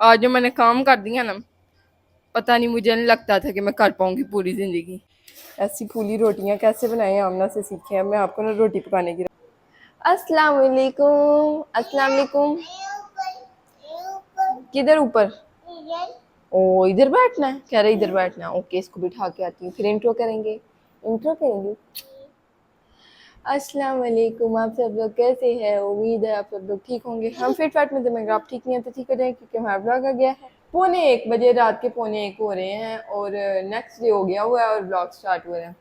आज जो मैंने काम कर दिया ना, पता नहीं, मुझे नहीं लगता था कि मैं कर पाऊंगी पूरी ज़िंदगी। ऐसी फूली रोटियां कैसे बनाएं आमना से सीखे हैं। मैं आपको ना रोटी पकाने की। अस्सलाम वालेकुम, अस्सलाम वालेकुम। किधर ऊपर? ओ इधर बैठना है, कह रहे इधर बैठना है। ओके, इसको बिठा के आती हूँ, फिर इंट्रो करेंगे। इंट्रो करेंगे। अस्सलाम वालेकुम, आप सब लोग कैसे हैं? उम्मीद है आप सब लोग ठीक होंगे। हम फिट फाट में थे, मगर आप ठीक नहीं है तो ठीक हो जाए, क्योंकि हमारा ब्लॉग आ गया है। 1:45 रात के 1:45 हो रहे हैं और नेक्स्ट डे हो गया हुआ है और ब्लॉग स्टार्ट हो रहा है।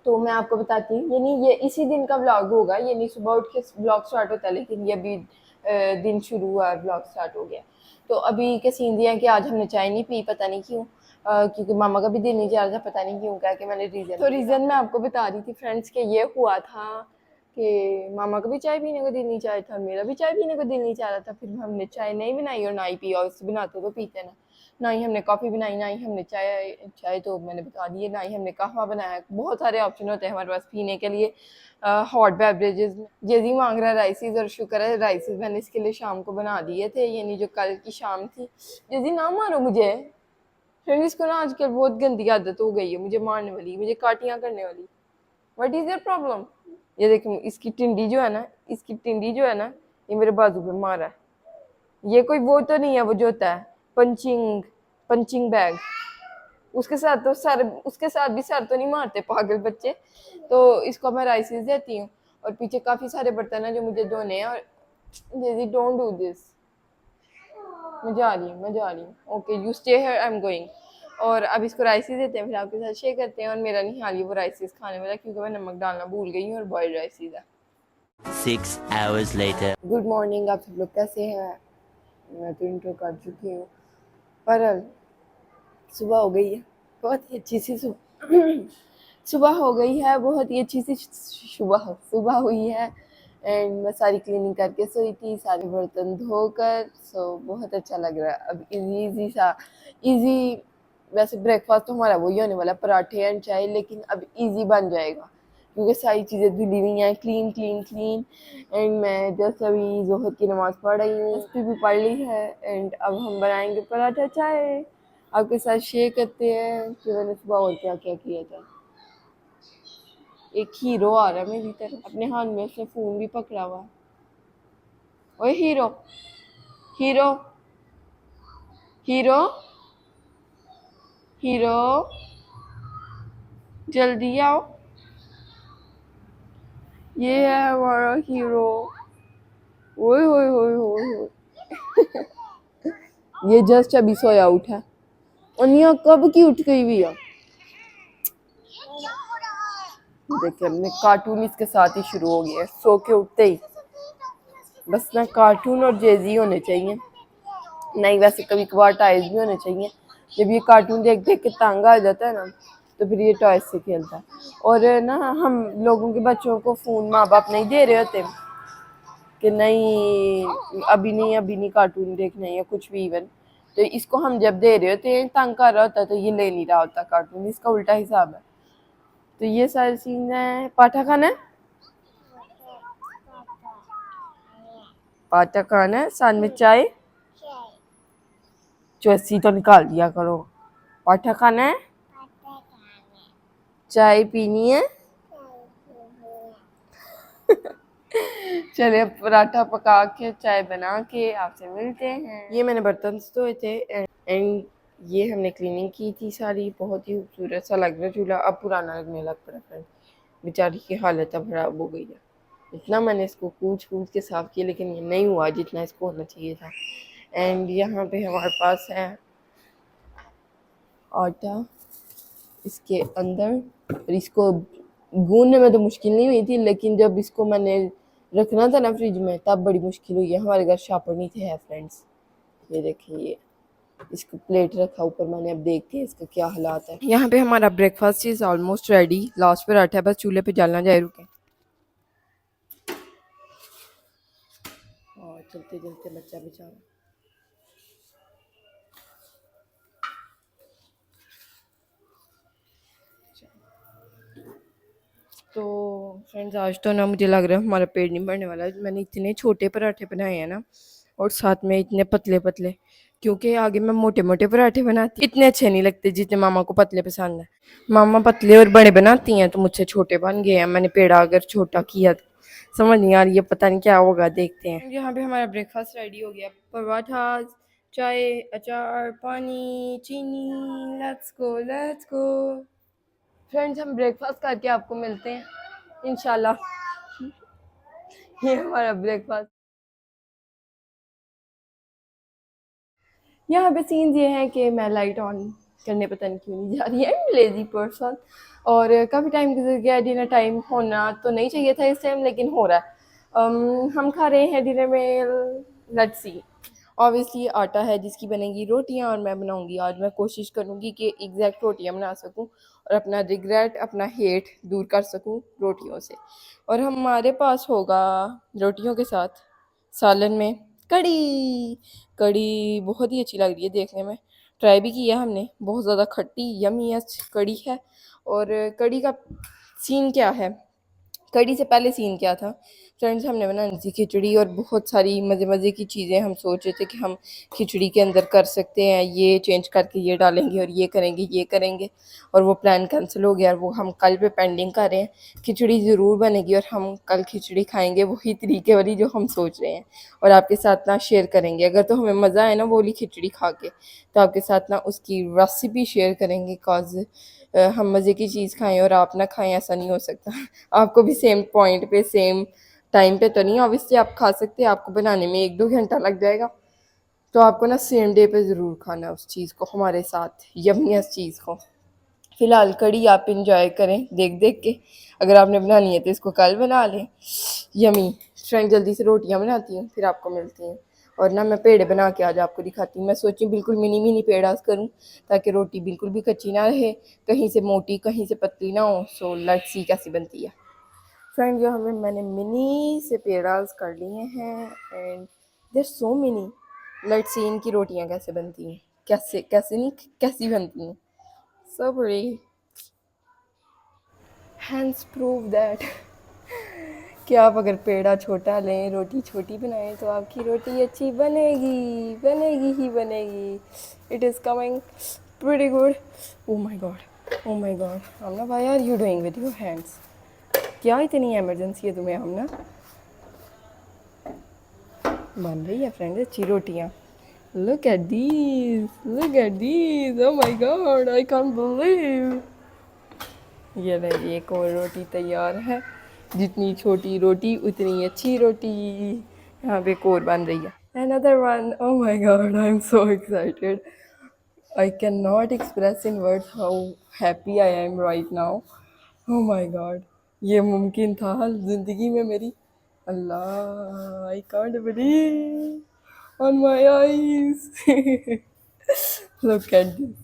तो मैं आपको बताती हूँ, ये नहीं, ये इसी दिन का ब्लॉग होगा। ये नहीं सुबह उठ के ब्लॉग स्टार्ट होता है, लेकिन ये अभी दिन शुरू हुआ, ब्लॉग स्टार्ट हो गया। तो अभी के सीन दिया कि आज हमने चाय नहीं पी, पता नहीं क्यों। क्योंकि मामा का भी दिल नहीं जा रहा था, पता नहीं क्यों, क्या कि मैंने रीज़न, तो रीज़न मैं आपको बता रही थी फ्रेंड्स के। ये हुआ था कि मामा का भी चाय पीने को दिल नहीं चाह रहा था, मेरा भी चाय पीने को दिल नहीं चाह रहा था। फिर हमने चाय नहीं बनाई और ना ही पी, और उससे बनाते तो पीते ना ही हमने कॉफ़ी बनाई, ना ही हमने चाय चाय तो मैंने बता दी है, ना ही हमने कहवा बनाया। बहुत सारे ऑप्शन होते हैं हमारे पास पीने के लिए हॉट बेवरेजेस में। जेजी मांग रहा है राइसेस, और शुक्र है राइसेस मैंने इसके लिए शाम को बना दिए थे, यानी जो कल की शाम थी। जेजी ना मारो मुझे फ्रेंड, इसको ना आजकल बहुत गंदी आदत हो गई है मुझे मारने वाली, मुझे काटियाँ करने वाली। What is your problem? ये देखो, इसकी टिंडी जो है ना, इसकी टिंडी जो है ना, ये मेरे बाजू पे मारा है। ये कोई वो तो नहीं है, वो जो होता है पंचिंग पंचिंग बैग, उसके साथ तो सर, उसके साथ भी सर तो नहीं मारते पागल बच्चे। तो इसको मैं राइसेस देती हूँ, और पीछे काफ़ी सारे बर्तन हैं जो मुझे धोने हैं। और दीदी डोंट डू दिस, मैं जा रही हूँ, मैं जा रही हूँ। Okay you stay here, I am going. और अब इसको राइसेस देते हैं, फिर आपके साथ शेयर करते हैं। और मेरा नहीं हाल ये वो राइसेस खाने वाला, क्योंकि मैं नमक डालना भूल गई हूँ और बॉइल्ड राइसेस है। 6 hours later. गुड मॉर्निंग, आप सब लोग कैसे हैं? मैं तो इंट्रो कर चुकी हूँ, पर सुबह हो गई है, बहुत ही अच्छी सी सुबह सुबह हो गई है, बहुत ही अच्छी सी सुबह सुबह हुई है। एंड मैं सारी क्लीनिंग करके सोई थी, सारे बर्तन धोकर। सो बहुत अच्छा लग रहा है। अब इजी इजी सा इजी, वैसे ब्रेकफास्ट तो हमारा वही होने वाला, पराठे एंड चाय, लेकिन अब इजी बन जाएगा क्योंकि सारी चीज़ें धुली हुई हैं, क्लीन क्लीन क्लीन। एंड मैं जस्ट अभी जोहर की नमाज़ पढ़ रही हूँ, उसकी भी पढ़ ली है। एंड अब हम बनाएंगे पराठा चाय, आपके साथ शेयर करते हैं कि मैंने सुबह और क्या क्या किया था। एक हीरो आ रहा है मेरी तरफ, अपने हाथ में उसने फ़ोन भी पकड़ा हुआ है। ओए हीरो, हीरो, हीरो, हीरो, जल्दी आओ, ये है हमारा हीरो। ओए ओए ओए ओए ओए ये जस्ट अभी सोया उठा। अनिया कब की उठ गई हुई है। देखिए हमने कार्टून इसके साथ ही शुरू हो गया है, सो के उठते ही बस ना कार्टून और जेजी होने चाहिए। नहीं, वैसे कभी कभार टॉयज भी होने चाहिए। जब ये कार्टून देख देख के तंग आ जाता है ना, तो फिर ये टॉयज से खेलता है। और ना हम लोगों के बच्चों को फ़ोन माँ बाप नहीं दे रहे होते कि नहीं अभी नहीं कार्टून देखना या कुछ भी इवन। तो इसको हम जब दे रहे होते हैं, तंग कर रहा होता है, तो ये ले नहीं रहा होता कार्टून, इसका उल्टा हिसाब है। तो ये सारी सीन है। पाठा खाना है, पाठा खाना है, साथ में चाय चौसी तो निकाल दिया करो। पाठा खाना है, चाय पीनी है। चलिए पराठा पका के चाय बना के आपसे मिलते हैं। ये मैंने बर्तन धोए थे एंड ये हमने क्लीनिंग की थी सारी। बहुत ही खूबसूरत सा लग रहा है चूल्हा, अब पुराना लगने लग पड़ा फ्रेंड। बेचारी की हालत अब खराब हो गई है। इतना मैंने इसको कूच कूच के साफ़ किया, लेकिन ये नहीं हुआ जितना इसको होना चाहिए था। एंड यहाँ पे हमारे पास है आटा इसके अंदर, और इसको गूंदने में तो मुश्किल नहीं हुई थी, लेकिन जब इसको मैंने रखना था ना फ्रिज में, तब बड़ी मुश्किल हुई है। हमारे घर शापर नहीं थे फ्रेंड्स। ये देखिए, ये इसको प्लेट रखा ऊपर मैंने, अब देखते हैं इसका क्या हालात है। यहाँ पे हमारा breakfast is almost ready. Last पर आटा है, बस चूल्हे पे जलना जाए, रुके और चलते चलते बच्चा बेचारा। तो फ्रेंड्स आज तो ना मुझे लग रहा है हमारा पेट नहीं भरने वाला। मैंने इतने छोटे पराठे बनाए हैं ना, और साथ में इतने पतले पतले, क्योंकि आगे मैं मोटे मोटे पराठे बनाती, इतने अच्छे नहीं लगते जितने मामा को पतले पसंद है। मामा पतले और बड़े बनाती हैं तो मुझसे छोटे बन गए हैं। मैंने पेड़ा अगर छोटा किया तो समझ नहीं आ रही है, पता नहीं क्या होगा, देखते हैं। यहाँ पे हमारा ब्रेकफास्ट रेडी हो गया, पराठा, चाय, अचार, पानी, चीनी। Let's go, let's go friends, हम ब्रेकफास्ट करके आपको मिलते हैं इंशाल्लाह। ये हमारा ब्रेकफास्ट। यहाँ पे सीन्स ये हैं कि मैं लाइट ऑन करने पता नहीं क्यों नहीं जा रही है, लेजी पर्सन। और काफ़ी टाइम गुजर गया, डिनर टाइम होना तो नहीं चाहिए था इस टाइम, लेकिन हो रहा है। हम खा रहे हैं डिनर में, लेट्स सी। ऑब्वियसली आटा है जिसकी बनेगी रोटियां, और मैं बनाऊंगी आज। मैं कोशिश करूंगी कि एग्जैक्ट रोटियां बना सकूं और अपना रिग्रेट, अपना हेट दूर कर सकूं रोटियों से। और हमारे पास होगा रोटियों के साथ सालन में कड़ी। कड़ी बहुत ही अच्छी लग रही है देखने में, ट्राई भी किया हमने, बहुत ज़्यादा खट्टी यमी कड़ी है। और कड़ी का सीन क्या है, कड़ी से पहले सीन क्या था फ्रेंड्स, हमने बनानी थी खिचड़ी, और बहुत सारी मज़े मज़े की चीज़ें हम सोच रहे थे कि हम खिचड़ी के अंदर कर सकते हैं, ये चेंज करके ये डालेंगे और ये करेंगे ये करेंगे। और वो प्लान कैंसिल हो गया और वो हम कल पे पेंडिंग कर रहे हैं। खिचड़ी ज़रूर बनेगी और हम कल खिचड़ी खाएंगे वही तरीके वाली जो हम सोच रहे हैं, और आपके साथ ना शेयर करेंगे। अगर तो हमें मज़ा आए ना वो वाली खिचड़ी खा के, तो आपके साथ ना उसकी रेसिपी शेयर करेंगे। कॉज हम मज़े की चीज़ खाएं और आप ना खाएं, ऐसा नहीं हो सकता। आपको भी सेम पॉइंट पे सेम टाइम पे तो नहीं ऑब्वियसली आप खा सकते हैं, आपको बनाने में 1-2 घंटा लग जाएगा, तो आपको ना सेम डे पे ज़रूर खाना है उस चीज़ को हमारे साथ, यम्मीस चीज़ को। फ़िलहाल कड़ी आप इंजॉय करें देख देख के, अगर आपने बनानी है तो इसको कल बना लें। यमी फ्रेंड, जल्दी से रोटियां बनाती हूँ फिर आपको मिलती हैं। और ना मैं पेड़े बना के आज आपको दिखाती हूँ। मैं सोची बिल्कुल मिनी मिनी पेड़ा करूँ ताकि रोटी बिल्कुल भी कच्ची ना रहे, कहीं से मोटी कहीं से पतली ना हो। सो लेट्स सी कैसी बनती है फ्रेंड। यहाँ पे मैंने मिनी से पेड़ाज कर लिए हैं and there so mini. Let's see इनकी रोटियाँ कैसे बनती हैं, कैसे कैसे नहीं कैसी बनती हैं। सो बड़ी हैंड्स प्रूव दैट कि आप अगर पेड़ा छोटा लें, रोटी छोटी बनाएं तो आपकी रोटी अच्छी बनेगी, बनेगी ही बनेगी। It is coming pretty good. Oh my God, oh my God Aamna, why are you doing with your hands? क्या इतनी इमरजेंसी है तुम्हें आमना? बन रही है फ्रेंड अच्छी रोटियाँ। Look at these, look at these, O my God I can't believe. ये रही एक और रोटी तैयार है। जितनी छोटी रोटी उतनी अच्छी रोटी। यहाँ पे एक और बन रही है। Another one. Oh my God, I'm so excited. I cannot express in words how happy I am right now. Oh my God. ये मुमकिन था जिंदगी में मेरी। अल्लाह, I can't believe on my eyes. Look at this.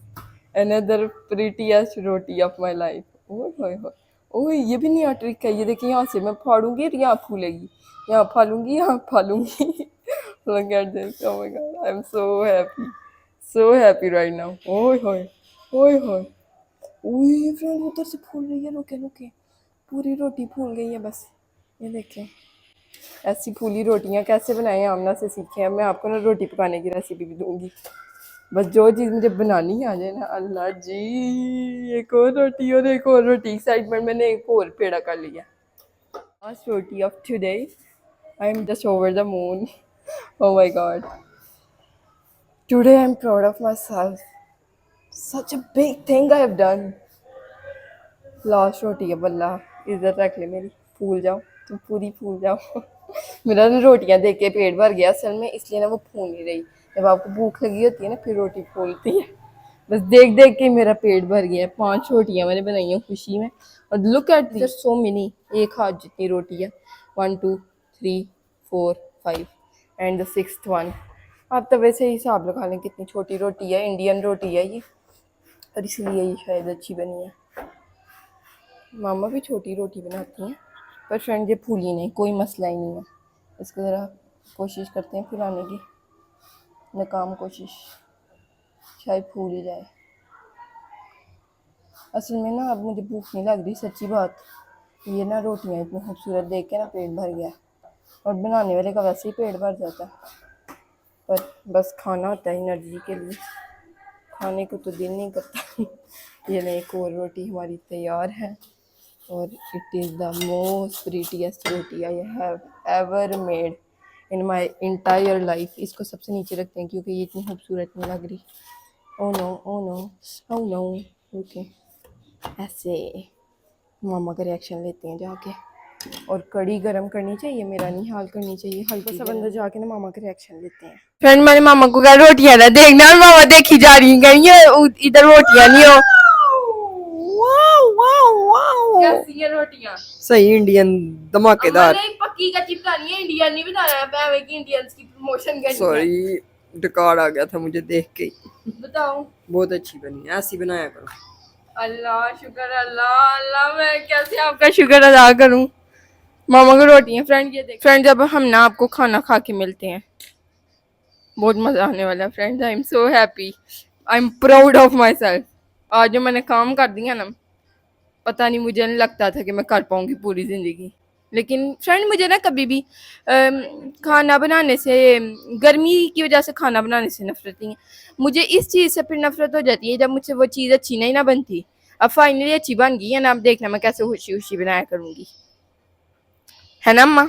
Another prettiest roti of my life. ओए होए होए, ओए ये भी नया ट्रिक है। ये देखिए, यहाँ से मैं फाड़ूंगी और यहाँ फूलेगी, यहाँ फाड़ूंगी यहाँ फाड़ूंगी। Look at this. Oh my God, I'm so happy right now. ओए होए, ओए होए, ओए फ्रेंड उधर से फूल रही है। रुके रुके, पूरी रोटी फूल गई है बस। ये देखें, ऐसी फूली रोटियां कैसे बनाएं आमना से सीखे हैं। मैं आपको ना रोटी पकाने की रेसिपी भी दूंगी, बस जो चीज़ मुझे बनानी आ जाए ना। अल्लाह जी, एक और रोटी और एक और रोटी। एक्साइटमेंट, मैंने एक और पेड़ा कर लिया। Last roti of today. I am just over the moon. Oh my god, today I am proud of myself. Such a big thing I have done. Last roti है बल्ला, इज्जत रख ले मेरी, फूल जाओ तुम, पूरी फूल जाओ। मेरा ना रोटियां देख के पेट भर गया असल में, इसलिए ना वो फूल नहीं रही। जब आपको भूख लगी होती है ना फिर रोटी फूलती है। बस देख देख के मेरा पेट भर गया है। 5 रोटियां मैंने बनाई हैं खुशी में, और look at this so mini, एक हाथ जितनी रोटी है। 1 2 3 4 5 एंड द 6th वन। आप तो वैसे ही हिसाब लगा लें कितनी छोटी रोटी है, इंडियन रोटी है ये, और इसलिए ये शायद अच्छी बनी है। मामा भी छोटी रोटी बनाती हैं, पर फ्रेंड ये फूली नहीं, कोई मसला ही नहीं है। इसको ज़रा कोशिश करते हैं फुलाने की, नाकाम कोशिश, शायद फूल ही जाए। असल में ना अब मुझे भूख नहीं लग रही, सच्ची बात। ये ना रोटियां इतनी खूबसूरत देख के ना पेट भर गया, और बनाने वाले का वैसे ही पेट भर जाता है। पर बस खाना होता है एनर्जी के लिए, खाने को तो दिल नहीं करता। ये ले एक और रोटी हमारी तैयार है और it is the most prettiest roti I have ever made in my entire life. इसको सबसे नीचे रखते हैं क्योंकि ये इतनी खूबसूरत नहीं लग रही। Oh no oh no oh no. Okay, ऐसे मामा का रिएक्शन लेते हैं जाके। और कड़ी गरम करनी चाहिए, मेरा नहीं हाल करनी चाहिए, हल्का सा बंदा जाके ना मामा का रिएक्शन लेते हैं। फ्रेंड मैंने मामा को कहा रोटियां ना देखना, और मामा देखी जा रही हैं इधर रोटियां नहीं हो। कैसी है रोटियां? सही इंडियन धमाकेदार। एक पक्की कच्ची बनानी है, इंडियन नहीं बनाना है। मैं की इंडियंस की प्रमोशन करनी है। सॉरी, डकार आ गया था मुझे देख के ही। बताओ। बहुत अच्छी बनी, ऐसी बनाया करो। अल्लाह शुक्र, अल्लाह अल्लाह, मैं कैसे आपका शुक्र अदा करूं। मामा को रोटी है फ्रेंड, ये देख फ्रेंड, जब हम ना आपको खाना खा के मिलते हैं बहुत मज़ा आने वाला है friends. I am so happy, I am proud of my self. आज जो मैंने काम कर दिया ना, पता नहीं, मुझे नहीं लगता था कि मैं कर पाऊंगी पूरी ज़िंदगी। लेकिन फ्रेंड मुझे ना कभी भी खाना बनाने से, गर्मी की वजह से खाना बनाने से नफरत नहीं है। मुझे इस चीज़ से फिर नफरत हो जाती है जब मुझसे वो चीज़ अच्छी नहीं ना बनती। अब फाइनली अच्छी बन गई है ना, अब देखना मैं कैसे खुशी खुशी बनाया करूँगी, है ना अम्मा।